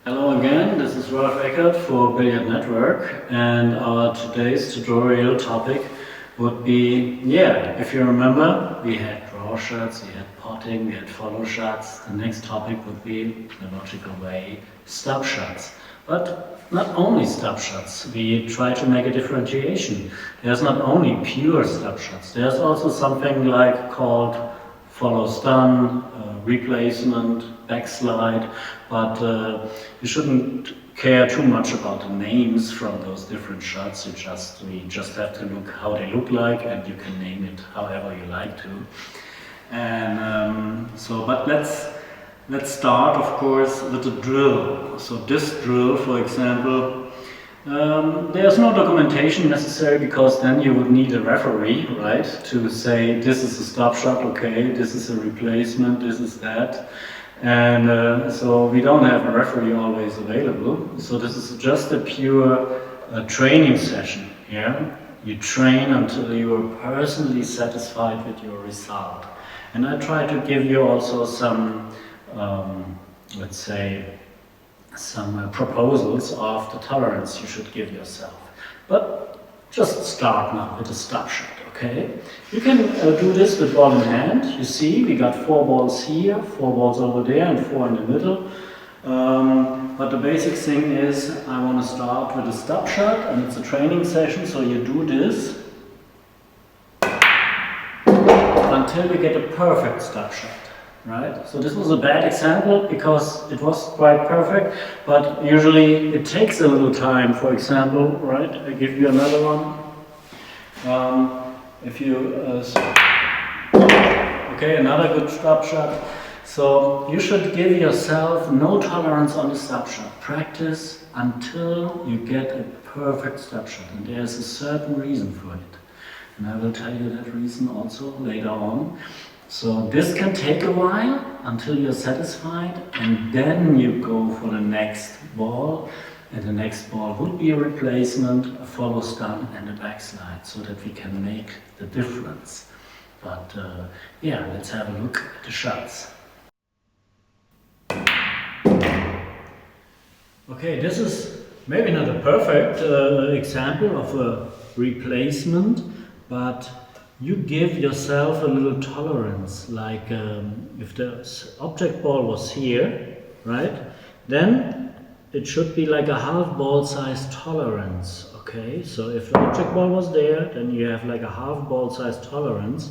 Hello again, this is Eckert for Billiard Network, and our today's tutorial topic would be, if you remember, we had draw shots, we had potting, we had follow shots. The next topic would be, the logical way, stop shots. But not only stop shots, we try to make a differentiation. There's not only pure stop shots, there's also something like called follow stun, replacement, backslide, but you shouldn't care too much about the names from those different shots. We just have to look how they look like, and you can name it however you like to. And but let's start, of course, with the drill. So this drill, for example, there's no documentation necessary, because then you would need a referee, right, to say this is a stop shot, okay, this is a replacement, this is that. And so we don't have a referee always available. So this is just a pure training session. Yeah, you train until you are personally satisfied with your result. And I try to give you also some, let's say, some proposals of the tolerance you should give yourself. But just start now with a stop shot, okay? You can do this with ball in hand. You see, we got 4 balls here, 4 balls over there, and 4 in the middle. But the basic thing is, I want to start with a stop shot, and it's a training session, so you do this until you get a perfect stop shot. Right? So this was a bad example because it was quite perfect, but usually it takes a little time. For example, right? I give you another one. Okay, another good stop shot. So you should give yourself no tolerance on the stop shot. Practice until you get a perfect stop shot, and there's a certain reason for it. And I will tell you that reason also later on. So this can take a while until you're satisfied, and then you go for the next ball, and the next ball would be a replacement, a follow stun, and a backslide, so that we can make the difference. But let's have a look at the shots. Okay, this is maybe not a perfect example of a replacement, but you give yourself a little tolerance, like if the object ball was here, right, then it should be like a half ball size tolerance, okay? So if the object ball was there, then you have like a half ball size tolerance.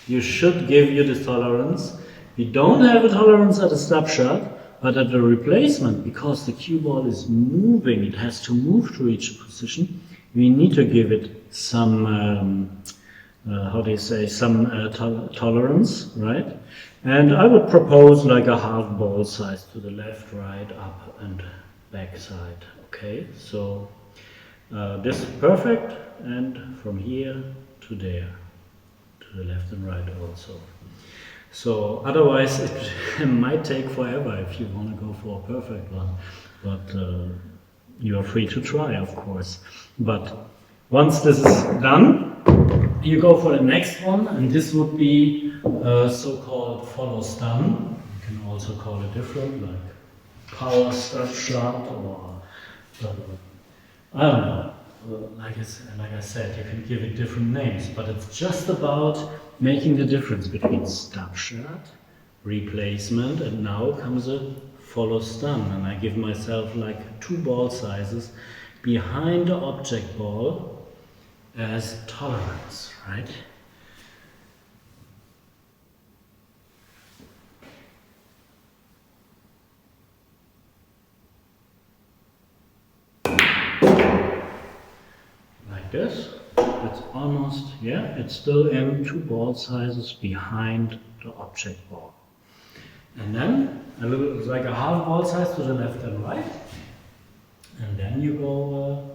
You should give you the tolerance. You don't have a tolerance at a stop shot, but at the replacement, because the cue ball is moving, it has to move to each position, we need to give it some tolerance, right? And I would propose like a half ball size to the left, right, up and back side, okay? So this is perfect, and from here to there, to the left and right also. So otherwise it might take forever if you want to go for a perfect one, but you are free to try, of course. But once this is done, you go for the next one, and this would be so-called follow stun. You can also call it different, like power stop shot, or I don't know. Like I said, you can give it different names, but it's just about making the difference between stop shot, replacement, and now comes a follow stun, and I give myself like 2 ball sizes behind the object ball as tolerance, right? Like this. It's almost, it's still in 2 ball sizes behind the object ball. And then a little, like a half ball size to the left and right. And then you go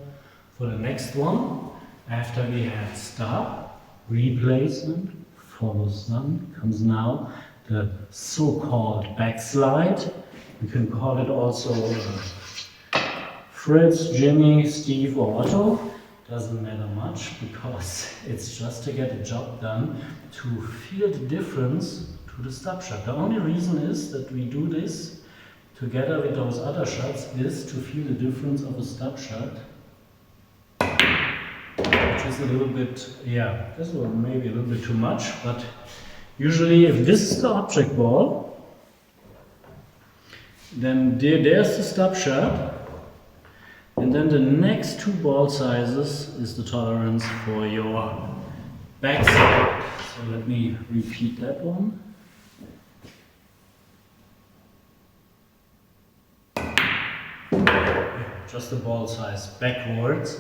for the next one. After we had stop, replacement, follow stun, comes now the so-called backslide. You can call it also Fritz, Jimmy, Steve, or Otto. Doesn't matter much, because it's just to get the job done, to feel the difference to the stop shot. The only reason is that we do this together with those other shots is to feel the difference of a stop shot, which is a little bit, yeah, this one maybe a little bit too much, but usually if this is the object ball, then there's the stop shot, and then the next two ball sizes is the tolerance for your backside. So let me repeat that one. Just the ball size backwards.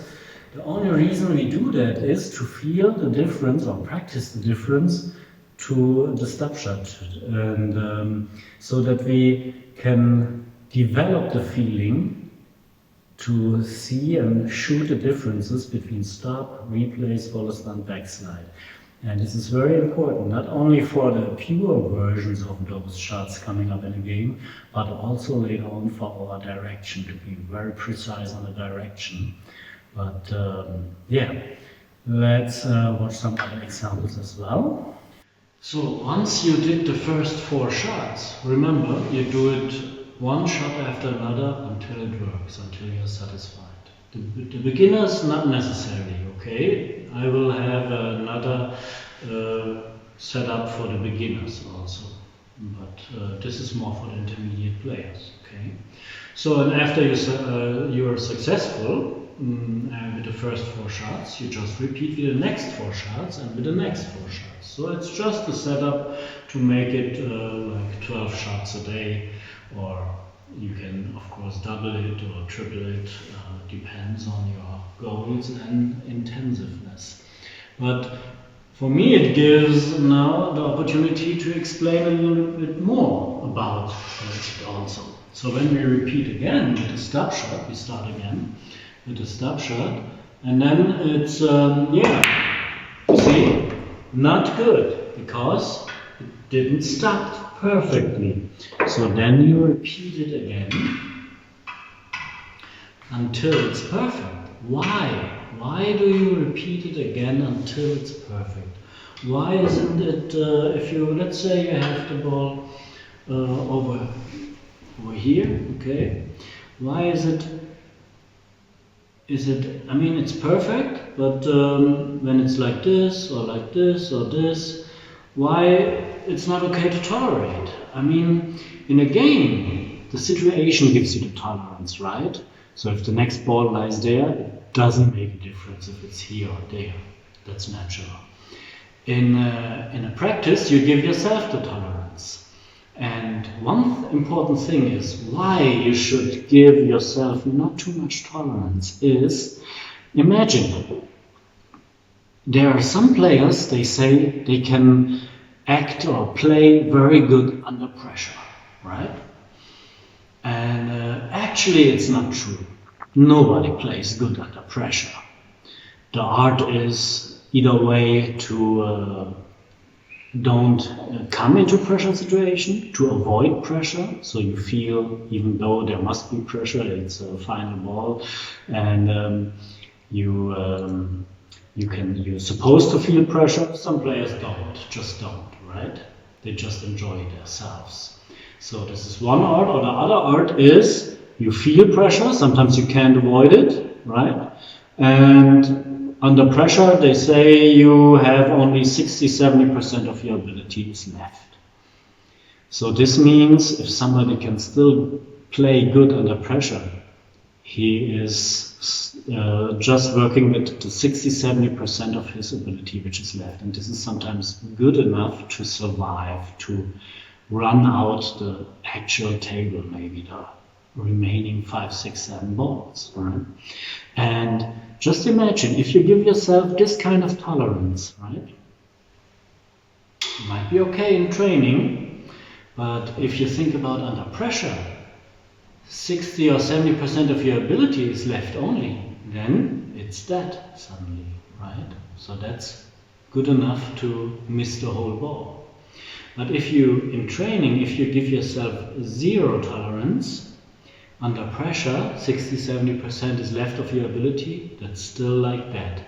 The only reason we do that is to feel the difference or practice the difference to the stop shot, and so that we can develop the feeling to see and shoot the differences between stop, replace, follow stunt, backslide. And this is very important, not only for the pure versions of those shots coming up in a game, but also later on for our direction, to be very precise on the direction. But yeah, let's watch some other examples as well. So once you did the first 4 shots, remember, you do it one shot after another until it works, until you're satisfied. The beginners, not necessarily, okay? I will have another setup for the beginners also, but this is more for the intermediate players, okay? So, and after you're successful with the first 4 shots, you just repeat with the next 4 shots and with the next 4 shots. So it's just a setup to make it like 12 shots a day, or you can of course double it or triple it, depends on your goals and intensiveness. But for me it gives now the opportunity to explain a little bit more about it also. So when we repeat again with the stop shot, we start again with the stop shot, and then it's, yeah, you see, not good, because it didn't stop perfectly. So then you repeat it again until it's perfect. Why? Why do you repeat it again until it's perfect? Why isn't it, if you, let's say you have the ball over here, okay? Why is it, I mean, it's perfect, but when it's like this, or like this, or this, why it's not okay to tolerate? I mean, in a game, the situation gives you the tolerance, right? So if the next ball lies there, it doesn't make a difference if it's here or there. That's natural. In a practice, you give yourself the tolerance. And one important thing is why you should give yourself not too much tolerance is, imagine, there are some players, they say they can act or play very good under pressure, right? And actually it's not true. Nobody plays good under pressure. The art is either way to don't come into pressure situation, to avoid pressure, so you feel, even though there must be pressure, it's a final ball, and you're supposed to feel pressure. Some players just don't, right? They just enjoy themselves. So this is one art, or the other art is you feel pressure, sometimes you can't avoid it, right? And under pressure, they say you have only 60-70% of your abilities left. So this means if somebody can still play good under pressure, he is just working with the 60-70% of his ability which is left. And this is sometimes good enough to survive, to run out the actual table, maybe the remaining 5, 6, 7 balls, right? And just imagine if you give yourself this kind of tolerance, right? It might be okay in training, but if you think about under pressure, 60 or 70% of your ability is left only, then it's dead suddenly, right? So that's good enough to miss the whole ball. But if you, in training, if you give yourself 0 tolerance, under pressure, 60-70% is left of your ability, that's still like that.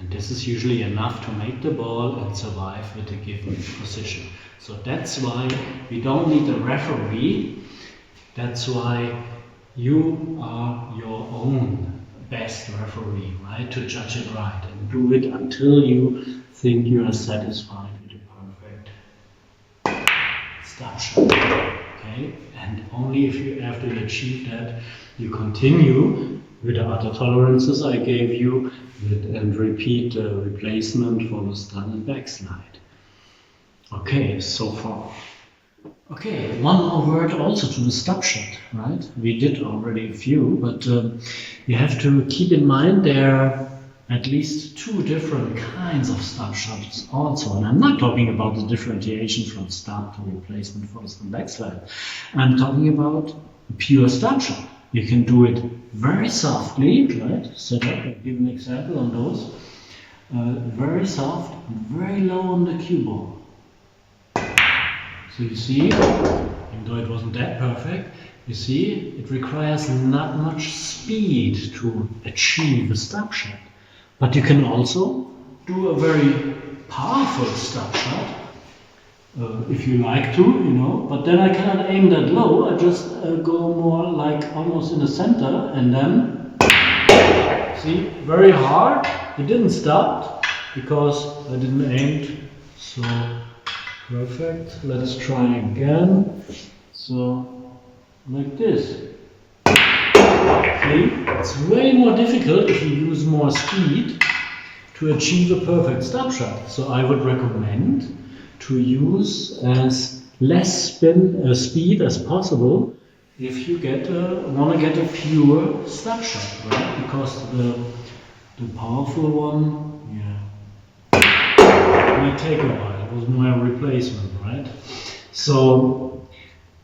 And this is usually enough to make the ball and survive with a given position. So that's why we don't need a referee. That's why you are your own best referee, right? To judge it right and do it until you think you are satisfied with the perfect stop shot. Okay? And only if you, after you achieve that, you continue with the other tolerances I gave you and repeat the replacement, follow stun and backslide. Okay, so far. Okay, one more word also to the stop shot, right? We did already a few, but you have to keep in mind there are at least two different kinds of stop shots also. And I'm not talking about the differentiation from start to replacement, follow stun, backslide. I'm talking about a pure stop shot. You can do it very softly, right? Set up, I'll give an example on those. Very soft and very low on the cue ball. So you see, even though it wasn't that perfect, you see it requires not much speed to achieve a stop shot. But you can also do a very powerful stop shot. If you like to, you know, but then I cannot aim that low, I just go more like almost in the center and then, see, very hard, it didn't stop because I didn't aim, so perfect, let's try again, so like this. See, it's way more difficult if you use more speed to achieve a perfect stop shot, so I would recommend to use as less speed as possible if you want to get a pure stop shot, right? Because the powerful one, might take a while. It was more a replacement, right? So,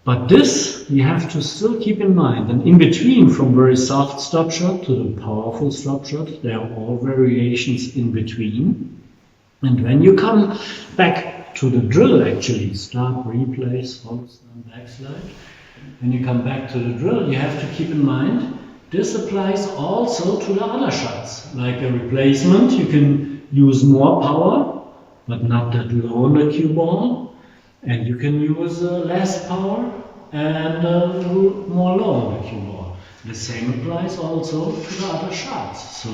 but this you have to still keep in mind. And in between, from very soft stop shot to the powerful stop shot, there are all variations in between. And when you come back to the drill, actually, start, replace, follow stun, backslide. When you come back to the drill, you have to keep in mind this applies also to the other shots. Like a replacement, you can use more power, but not that low on the cue ball. And you can use less power and more low on the cue ball. The same applies also to the other shots. So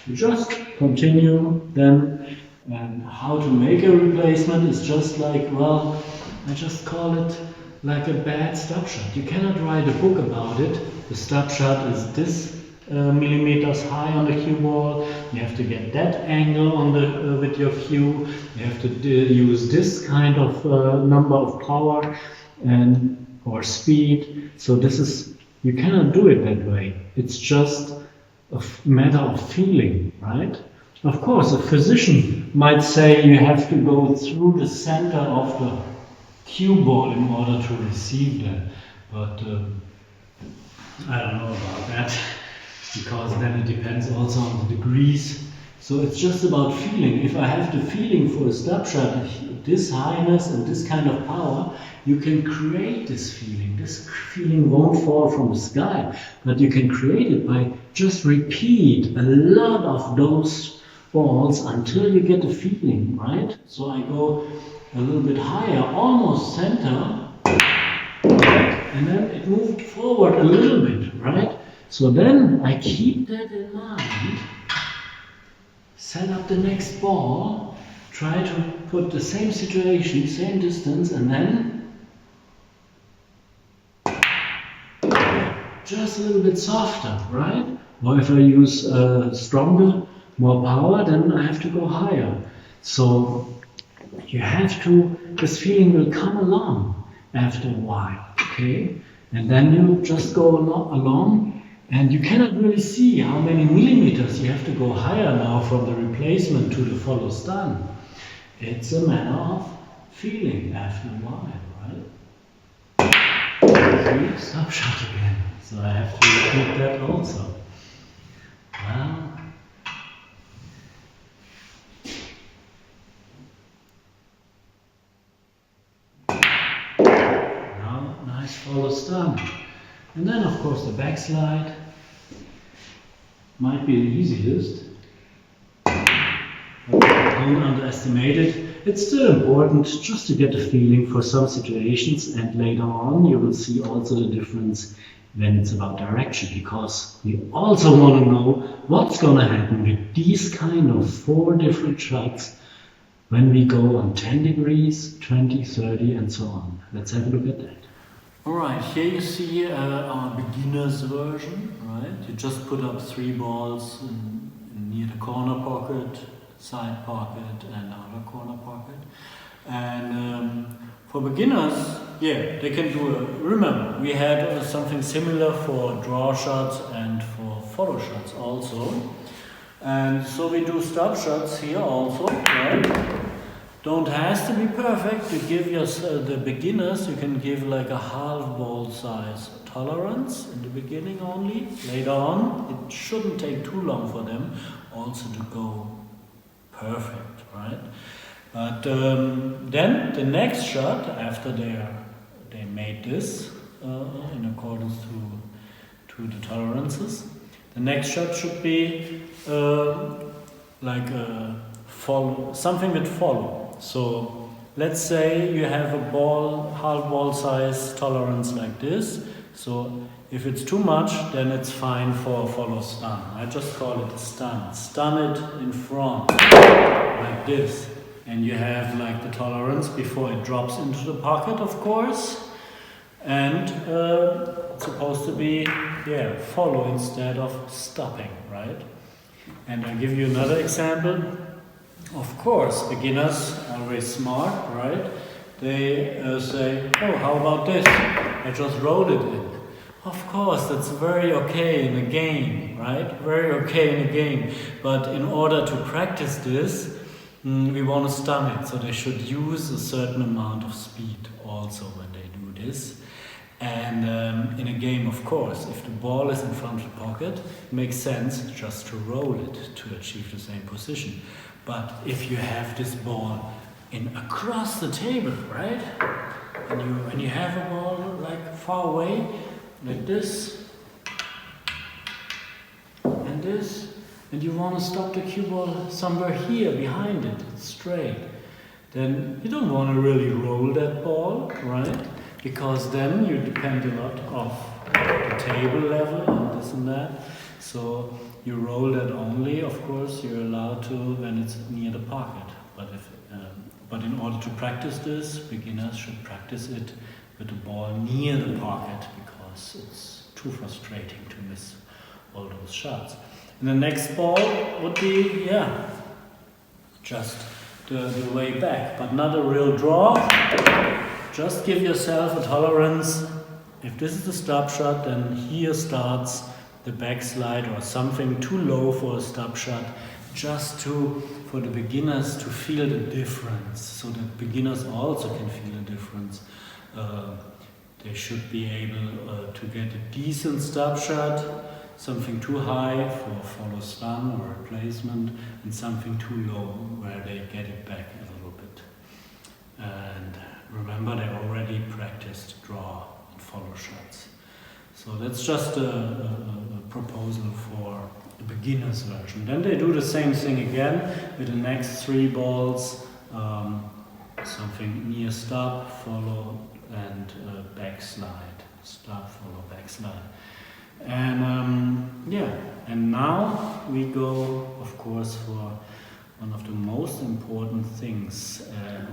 you just continue then. And how to make a replacement is just like, well, I just call it like a bad stop shot. You cannot write a book about it. The stop shot is this millimeters high on the cue ball. You have to get that angle on the with your cue. You have to use this kind of number of power and or speed. So this is, you cannot do it that way. It's just a matter of feeling, right? Of course, a physician might say you have to go through the center of the cue ball in order to receive that, but I don't know about that, because then it depends also on the degrees. So it's just about feeling. If I have the feeling for a stop shot, this highness and this kind of power, you can create this feeling. This feeling won't fall from the sky, but you can create it by just repeat a lot of those balls until you get the feeling, right? So I go a little bit higher, almost center, right? And then it moved forward a little bit, right? So then I keep that in mind, set up the next ball, try to put the same situation, same distance, and then just a little bit softer, right? Or if I use stronger, more power, then I have to go higher. So you have to, this feeling will come along after a while, okay? And then you just go along and you cannot really see how many millimeters you have to go higher now from the replacement to the follow stun. It's a matter of feeling after a while, right? See, stop shot again. So I have to repeat that also. Well, nice follow stun. And then of course the backslide might be the easiest. don't underestimate it. It's still important just to get a feeling for some situations, and later on you will see also the difference when it's about direction, because we also want to know what's going to happen with these kind of 4 different shots when we go on 10 degrees, 20, 30 and so on. Let's have a look at that. Alright, here you see our beginner's version, right? You just put up 3 balls near the corner pocket, side pocket and outer corner pocket. And for beginners, yeah, they can do remember, we had something similar for draw shots and for follow shots also. And so we do stop shots here also, right? Don't has to be perfect. You give the beginners, you can give like a half ball size tolerance in the beginning only. Later on, it shouldn't take too long for them also to go perfect, right? But then the next shot, after they made this in accordance to the tolerances, the next shot should be like follow, something with follow. So let's say you have a ball, half ball size tolerance like this. So if it's too much, then it's fine for follow stun. I just call it a stun. Stun it in front, like this. And you have like the tolerance before it drops into the pocket, of course. And it's supposed to be, yeah, follow instead of stopping, right? And I'll give you another example. Of course, beginners, always smart, right? They say, oh, how about this? I just wrote it in. Of course, that's very okay in a game, right? Very okay in a game. But in order to practice this, we want to stun it. So they should use a certain amount of speed also when they do this. And in a game, of course, if the ball is in front of the pocket, it makes sense just to roll it to achieve the same position. But if you have this ball across the table, right? And you have a ball like far away, like this, and this, and you want to stop the cue ball somewhere here behind it, straight, then you don't want to really roll that ball, right? Because then you depend a lot on the table level and this and that. So you roll that only, of course, you're allowed to when it's near the pocket. But in order to practice this, beginners should practice it with the ball near the pocket, because it's too frustrating to miss all those shots. And the next ball would be, yeah, just the way back, but not a real draw. Just give yourself a tolerance. If this is the stop shot, then here starts the backslide or something too low for a stop shot, just for the beginners to feel the difference, so that beginners also can feel the difference. They should be able to get a decent stop shot, something too high for follow stun or replacement, and something too low where they get it back a little bit. And remember, they already practiced draw and follow shots. So that's just a proposal for the beginner's version. Then they do the same thing again with the next 3 balls, something near stop, follow, and backslide. Stop, follow, backslide. And yeah, and now we go, of course, for one of the most important things.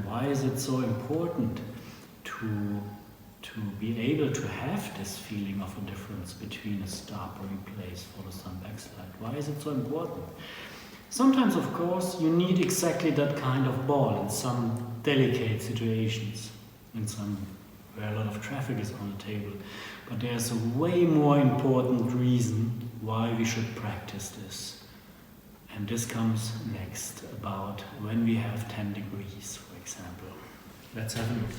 Why is it so important to be able to have this feeling of a difference between a stop or in place, follow stun, backslide? Why is it so important? Sometimes, of course, you need exactly that kind of ball in some delicate situations, in some where a lot of traffic is on the table. But there's a way more important reason why we should practice this. And this comes next, about when we have 10 degrees, for example. Let's have a look.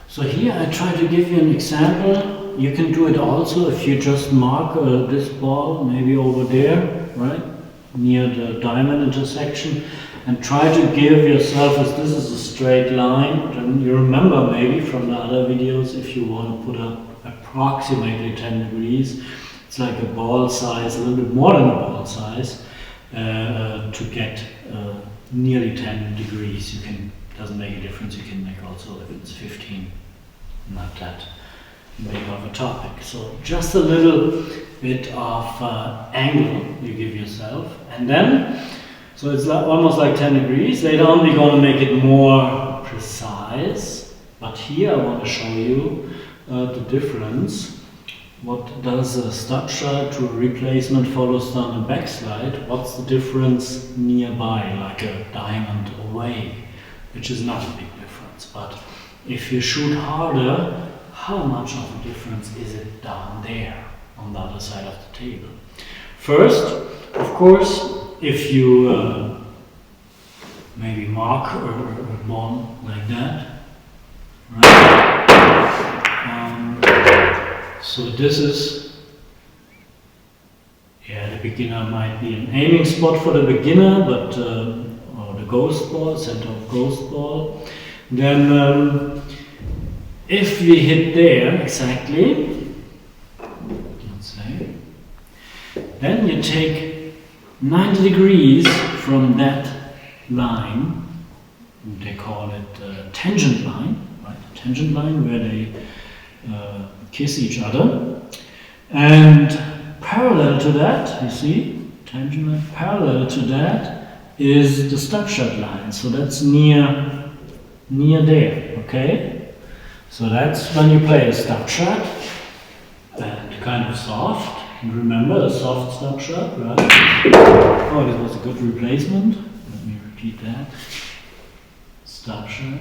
So here I try to give you an example. You can do it also if you just mark this ball, maybe over there, right? Near the diamond intersection. And try to give yourself, as this is a straight line, then you remember maybe from the other videos, if you want to put up approximately 10 degrees, it's like a ball size, a little bit more than a ball size, to get nearly 10 degrees. You can, doesn't make a difference, you can make also if it's 15, not that big of a topic. So just a little bit of angle you give yourself, and then, so it's like, almost like 10 degrees. Later on we're going to make it more precise, but here I want to show you the difference. What does a stop shot to a replacement, follow stun and backslide? What's the difference nearby, like a diamond away, which is not a big difference. But if you shoot harder, how much of a difference is it down there on the other side of the table? First, of course, if you maybe mark one like that, right? So this is, yeah, the beginner might be an aiming spot for the beginner, but or the ghost ball, center of ghost ball. Then if we hit there exactly, let's say, then you take 90 degrees from that line. They call it tangent line, right? Tangent line where they kiss each other, and parallel to that, you see, tangent line, parallel to that is the stop shot line. So that's near there, okay? So that's when you play a stop shot, and kind of soft. And remember the soft stop shot, right? Oh, this was a good replacement. Let me repeat that. Stop shot.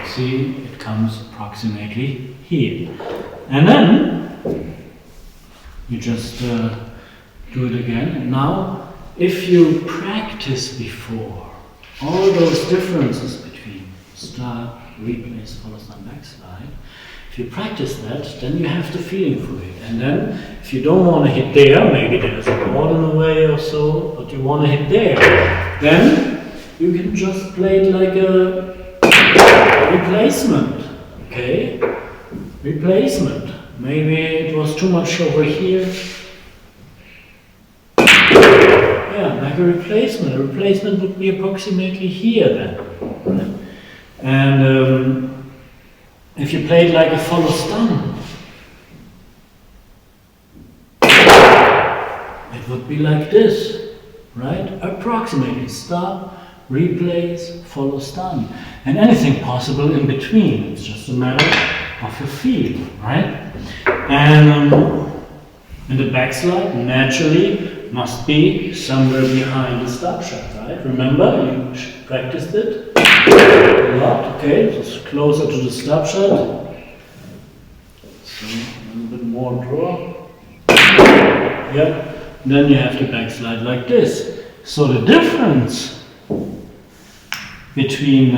See, it comes approximately here. And then you just do it again. And now, if you practice before all those differences between start, replace, follow stun, backslide, if you practice that, then you have the feeling for it. And then, if you don't want to hit there, maybe there's a ball in the way or so, but you want to hit there, then you can just play it like a replacement, okay? Replacement. Maybe it was too much over here. Yeah, like a replacement. A replacement would be approximately here then. Right? And if you play it like a follow stun, it would be like this, right? Approximately. Stop, replace, follow stun. And anything possible in between. It's just a matter of a feel, right? And the backslide naturally must be somewhere behind the stop shot, right? Remember, you practiced it a lot, okay? Just closer to the stop shot. So a little bit more draw. Yeah. Then you have to backslide like this. So the difference between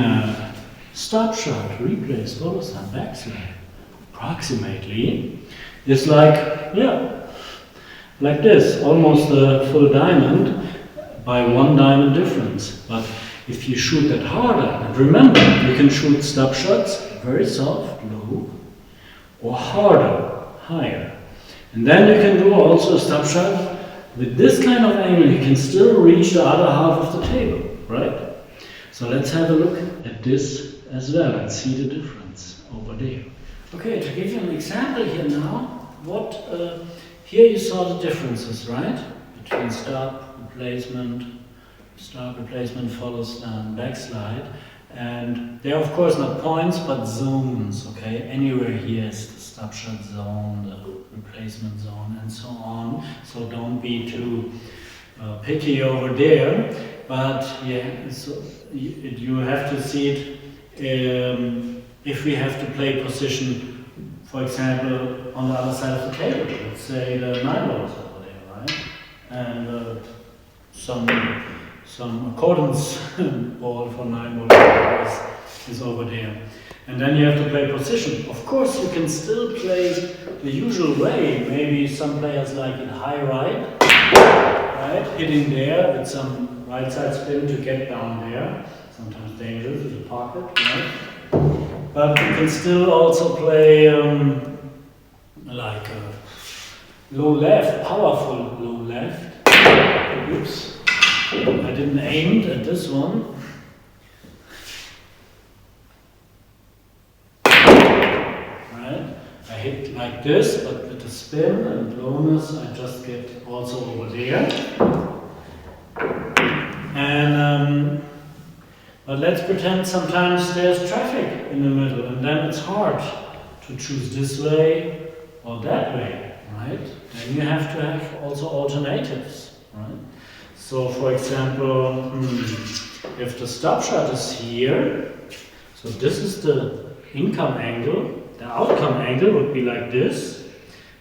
stop shot, replace, follow stun, backslide, approximately, is like, yeah, like this, almost a full diamond by one diamond difference. But if you shoot that harder, and remember, you can shoot stop shots very soft, low, or harder, higher. And then you can do also a stop shot with this kind of angle. You can still reach the other half of the table, right? So let's have a look at this as well and see the difference over there. Okay, to give you an example here now, here you saw the differences, right? Between start, replacement, follow stun, backslide. And they're of course not points, but zones, okay? Anywhere here is the stop shot zone, the replacement zone, and so on. So don't be too picky over there. But yeah, so you have to see it if we have to play position, for example, on the other side of the table. Let's say the 9 ball is over there, right? And some accordance ball for 9 ball is over there. And then you have to play position. Of course, you can still play the usual way. Maybe some players like it high right? Hitting there with some right side spin to get down there. Sometimes dangerous with the pocket, right? But you can still also play like a low left, powerful low left. Oops. I didn't aim at this one. Right? I hit like this, but with the spin and lowness I just get also over there. And but let's pretend sometimes there's traffic in the middle, and then it's hard to choose this way or that way, right? Then you have to have also alternatives, right? So for example, if the stop shot is here, so this is the income angle, the outcome angle would be like this.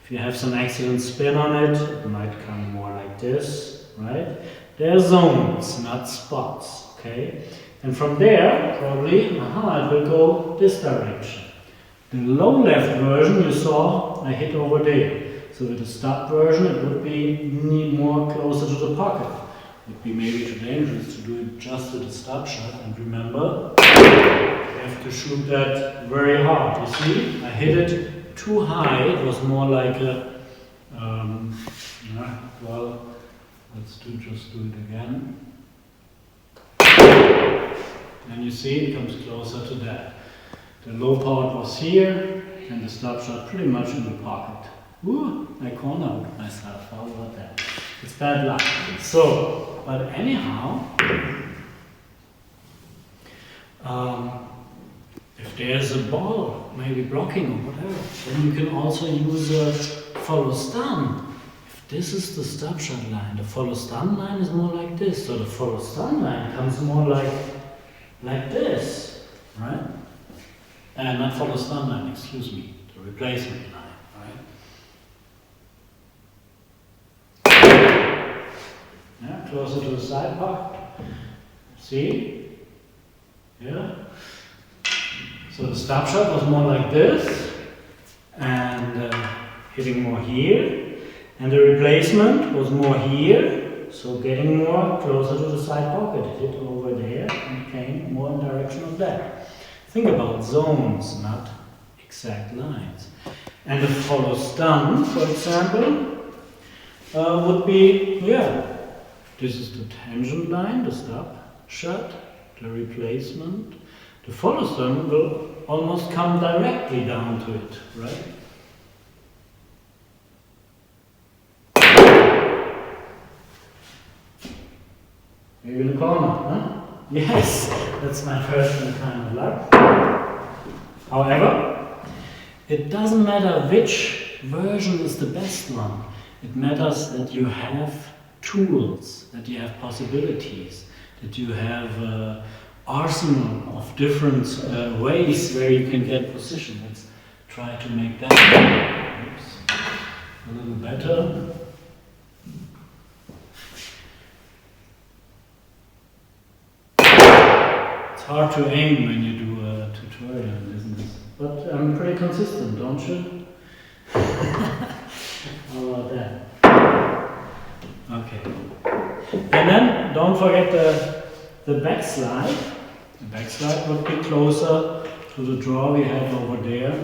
If you have some accident spin on it, it might come more like this, right? They're zones, not spots, okay? And from there, probably, it will go this direction. The low left version you saw, I hit over there. So with the stop version, it would be more closer to the pocket. It would be maybe too dangerous to do it just with the stop shot. And remember, you have to shoot that very hard. You see, I hit it too high. It was more like a, well, let's just do it again. And you see it comes closer to that. The low part was here, and the stop shot pretty much in the pocket. Ooh, I cornered myself. How about that? It's bad luck. So, but anyhow, if there's a ball, maybe blocking or whatever, then you can also use a follow stun. If this is the stop shot line, the follow stun line is more like this. So the follow stun line comes more like this, right? And not follow stun line, excuse me, the replacement line, right? Yeah, closer to the side pocket. See? Yeah. So the stop shot was more like this, and hitting more here, and the replacement was more here. So getting more closer to the side pocket, hit over there and came more in direction of that. Think about zones, not exact lines. And the follow stun, for example, would be, this is the tangent line, the stop shot, the replacement. The follow stun will almost come directly down to it, right? Maybe in the corner, huh? Yes, that's my personal kind of luck. However, it doesn't matter which version is the best one. It matters that you have tools, that you have possibilities, that you have an arsenal of different ways where you can get position. Let's try to make that a little better. It's hard to aim when you do a tutorial, isn't it? But I'm pretty consistent, don't you? How about that? Okay. And then don't forget the backslide. The backslide would be closer to the draw we had over there,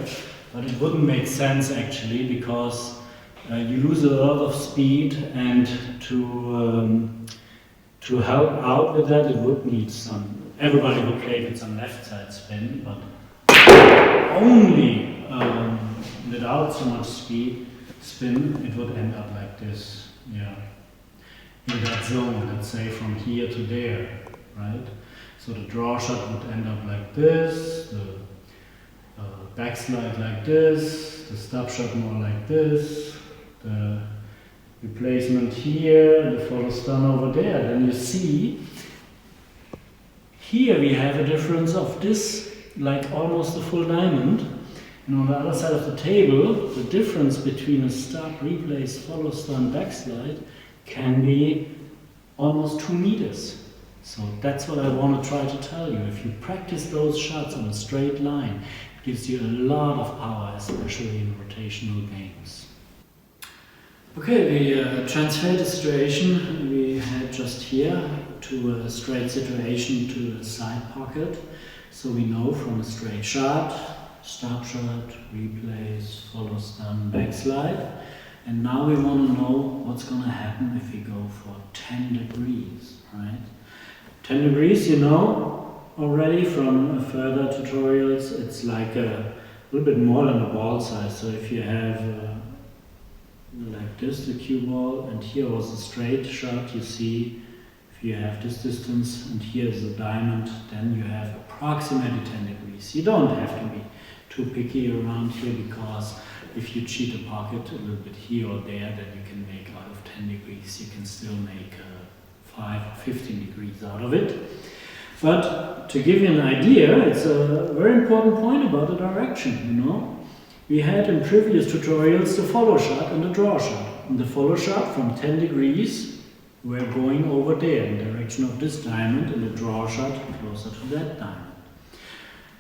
but it wouldn't make sense actually because you lose a lot of speed, and to help out with that, it would need some. Everybody would play with some left side spin, but only without so much spin, it would end up like this. Yeah, in that zone, let's say from here to there, right? So the draw shot would end up like this, the backslide like this, the stop shot more like this, the replacement here, the follow stun over there. Then you see, here we have a difference of this, like almost a full diamond. And on the other side of the table, the difference between a stop, replace, follow stun, backslide can be almost 2 meters. So that's what I want to try to tell you. If you practice those shots on a straight line, it gives you a lot of power, especially in rotational games. Okay, we transferred the situation we had just here to a straight situation to a side pocket. So we know from a straight shot, stop shot, replace, follow stun, backslide. And now we want to know what's going to happen if we go for 10 degrees, right? 10 degrees, you know already from further tutorials, it's like a little bit more than a ball size. So if you have like this, the cue ball, and here was a straight shot, you see, if you have this distance and here is a diamond, then you have approximately 10 degrees. You don't have to be too picky around here, because if you cheat a pocket a little bit here or there, then you can make out of 10 degrees, you can still make 5 or 15 degrees out of it. But to give you an idea, it's a very important point about the direction, you know. We had in previous tutorials the follow shot and the draw shot. In the follow shot from 10 degrees, we're going over there in the direction of this diamond, and the draw shot closer to that diamond.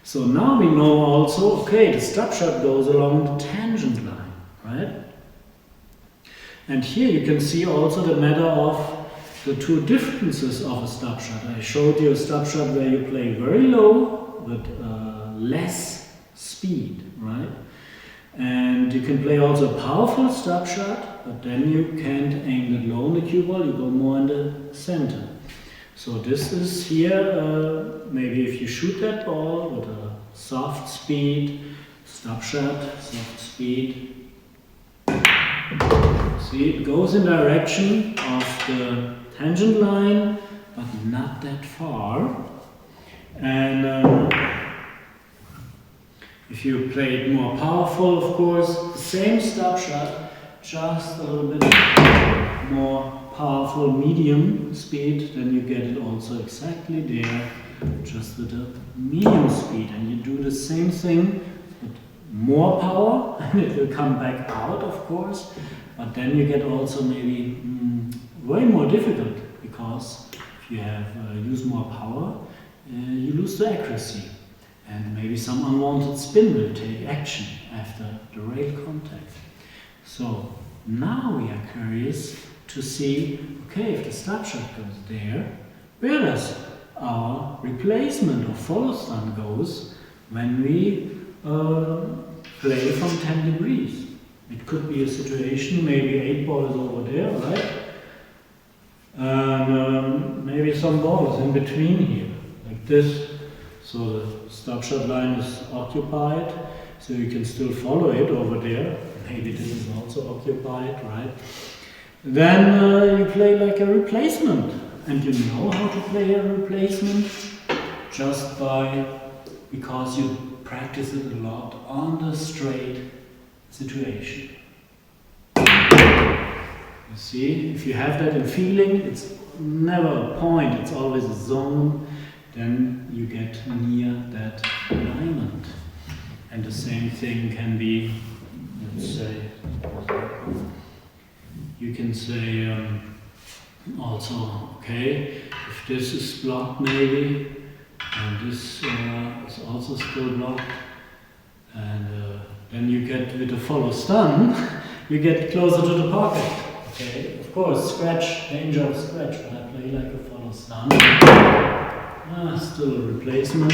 So now we know also, okay, the stop shot goes along the tangent line, right? And here you can see also the matter of the two differences of a stop shot. I showed you a stop shot where you play very low with less speed, right? And you can play also a powerful stop shot, but then you can't aim that low on the cue ball, you go more in the center. So this is here, maybe if you shoot that ball with a soft speed, stop shot, soft speed. See, it goes in direction of the tangent line, but not that far. And if you play it more powerful, of course, the same stop shot, just a little bit more powerful medium speed, then you get it also exactly there, just with a medium speed. And you do the same thing with more power, and it will come back out, of course, but then you get also maybe way more difficult, because if you have use more power, you lose the accuracy. And maybe some unwanted spin will take action after the rail contact. So now we are curious to see, okay, if the stop shot goes there, where does our replacement or follow stun goes when we play from 10 degrees? It could be a situation, maybe 8 ball is over there, right? And maybe some ball is in between here, like this. So the stop shot line is occupied, so you can still follow it over there. Maybe this is also occupied, right? Then you play like a replacement. And you know how to play a replacement just because you practice it a lot on the straight situation. You see, if you have that in feeling, it's never a point, it's always a zone. Then you get near that diamond. And the same thing can be, let's say, you can say also, okay, if this is blocked maybe, and this is also still blocked, and then you get with the follow stun, you get closer to the pocket. Okay, of course, scratch, danger of scratch, but I play like a follow stun. Still a replacement.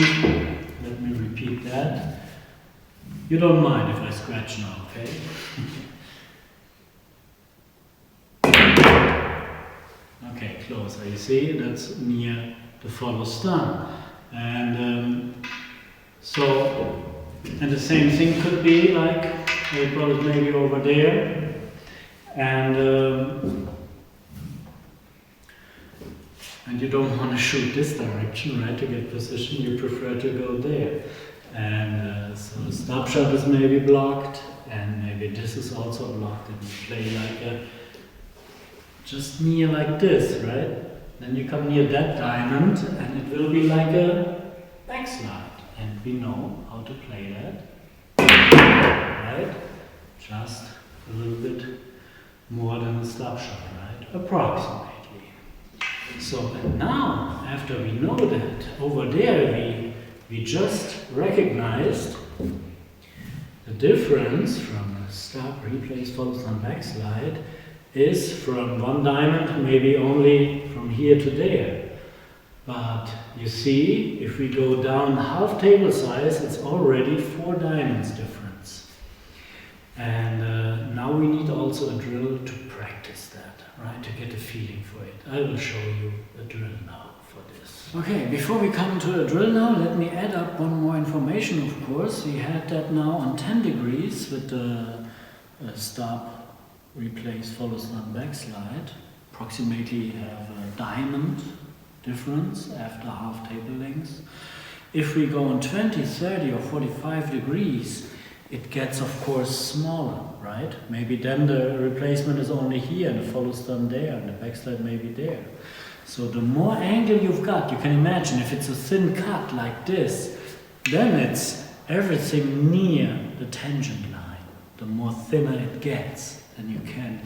Let me repeat that. You don't mind if I scratch now, okay? Okay, closer. You see, that's near the follow stun. And and the same thing could be like, a ball is maybe over there, and you don't want to shoot this direction, right, to get position, you prefer to go there. And so the stop shot is maybe blocked, and maybe this is also blocked, and you play like just near like this, right? Then you come near that diamond, and it will be like a backslide, and we know how to play that, right? Just a little bit more than a stop shot, right? Approximately. So, and now, after we know that, over there we just recognized the difference from a stop, replace, follow stun, backslide is from one diamond, maybe only from here to there. But you see, if we go down half table size, it's already 4 diamonds difference. And now we need also also a drill to practice that, right? To get a feeling for it. I will show you a drill now for this. Okay, before we come to a drill now, let me add up one more information, of course. We had that now on 10 degrees with the stop, replace, follow stop, backslide. Approximately you have a diamond difference after half table lengths. If we go on 20, 30 or 45 degrees, it gets of course smaller, right? Maybe then the replacement is only here and the follow stun there and the backslide may be there. So the more angle you've got, you can imagine if it's a thin cut like this, then it's everything near the tangent line. The more thinner it gets, then you can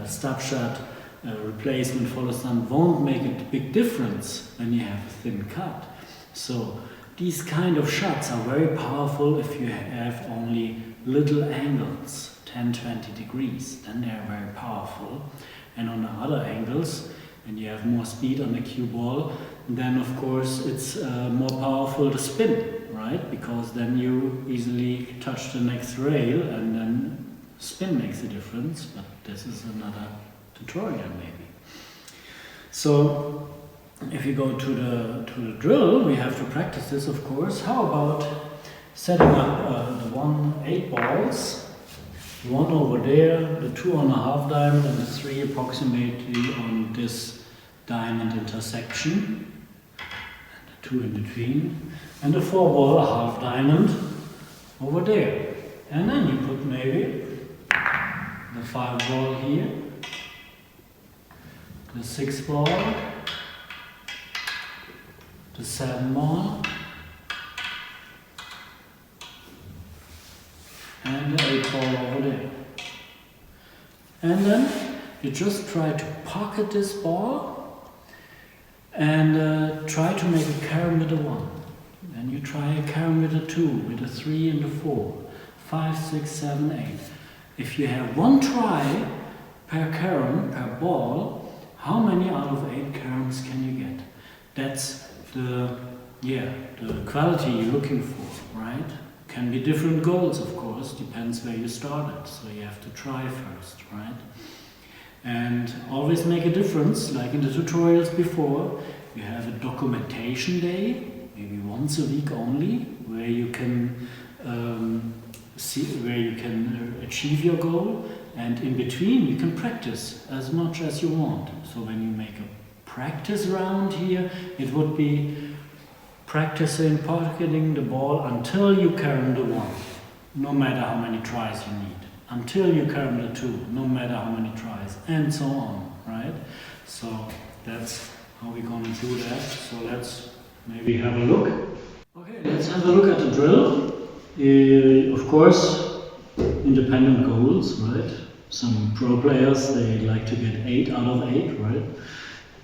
stop shot, replacement, follow stun won't make a big difference when you have a thin cut. So these kind of shots are very powerful if you have only little angles, 10, 20 degrees, then they're very powerful. And on the other angles, when you have more speed on the cue ball, then of course it's more powerful to spin, right? Because then you easily touch the next rail and then spin makes a difference, but this is another tutorial maybe. So if you go to the drill, we have to practice this, of course. How about setting up the 8 balls, one over there, the 2.5 diamond, and the 3 approximately on this diamond intersection, and the 2 in between, and the 4 ball, a half diamond over there. And then you put maybe the 5 ball here, the 6 ball, the 7 ball, and the 8 ball over there. And then you just try to pocket this ball and try to make a carom with a 1. Then you try a carom with a 2, with a 3 and a 4, 5, 6, 7, 8. If you have 1 try per carom, per ball, how many out of 8 caroms can you get? That's the quality you're looking for, right? Can be different goals, of course, depends where you started. So you have to try first, right? And always make a difference, like in the tutorials before, you have a documentation day, maybe once a week only, where you can achieve your goal, and in between you can practice as much as you want. So when you make a practice round here, it would be practicing pocketing the ball until you carom the 1, no matter how many tries you need, until you carom the 2, no matter how many tries, and so on, right? So that's how we're going to do that. So let's maybe have a look. Okay, let's have a look at the drill. Of course, independent goals, right? Some pro players, they like to get 8 out of 8, right?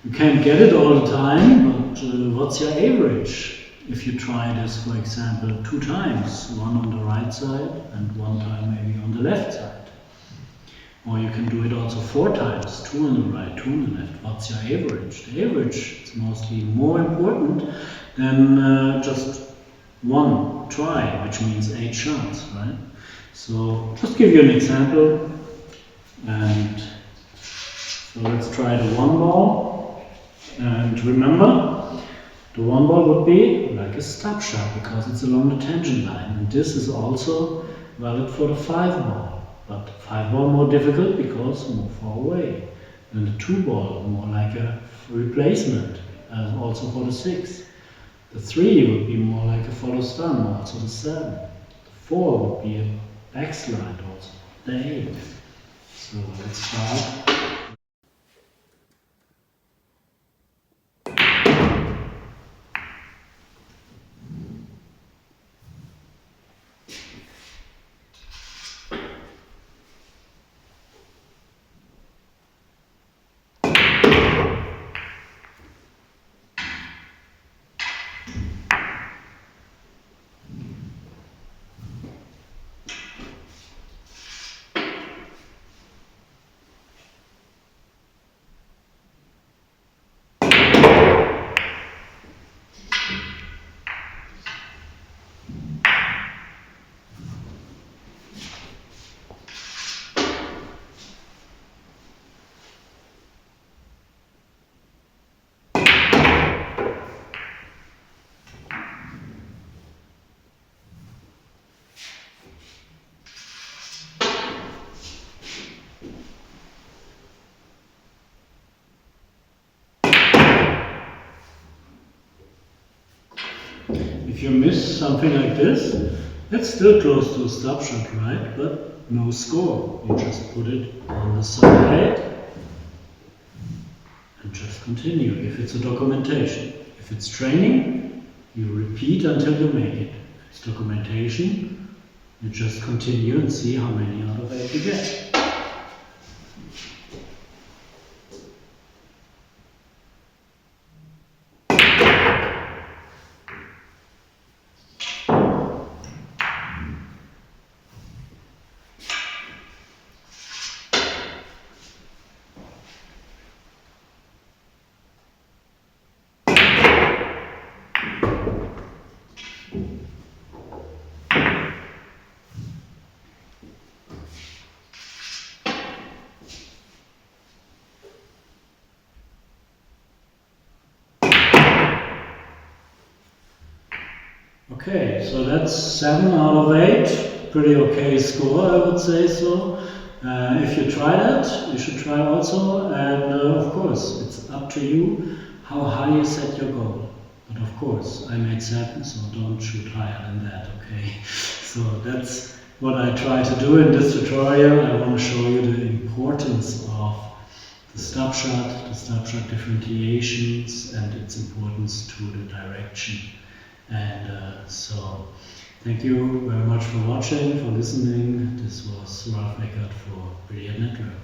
You can't get it all the time, but what's your average? If you try this, for example, 2 times, 1 on the right side and 1 time maybe on the left side. Or you can do it also 4 times, 2 on the right, 2 on the left. What's your average? The average is mostly more important than just 1 try, which means 8 shots, right? So just give you an example, and so let's try the 1 ball, and remember, the 1 ball would be like a stop shot because it's along the tangent line, and this is also valid for the 5 ball, but 5 ball more difficult because more far away, and the 2 ball more like a replacement, also for the 6. The 3 would be more like a follow stun, also the 7. The 4 would be a backslide, also the 8. So let's start. if you miss something like this, it's still close to a stop shot, right? But no score. You just put it on the side and just continue if it's a documentation. If it's training, you repeat until you make it. If it's documentation, you just continue and see how many out of 8 you get. Okay, so that's 7 out of 8. Pretty okay score, I would say so. If you try that, you should try also. And of course, it's up to you how high you set your goal. But of course, I made 7, so don't shoot higher than that, okay? So that's what I try to do in this tutorial. I want to show you the importance of the stop shot differentiations, and its importance to the direction. And so, thank you very much for watching, for listening. This was Ralph Eckert for Billiard Network.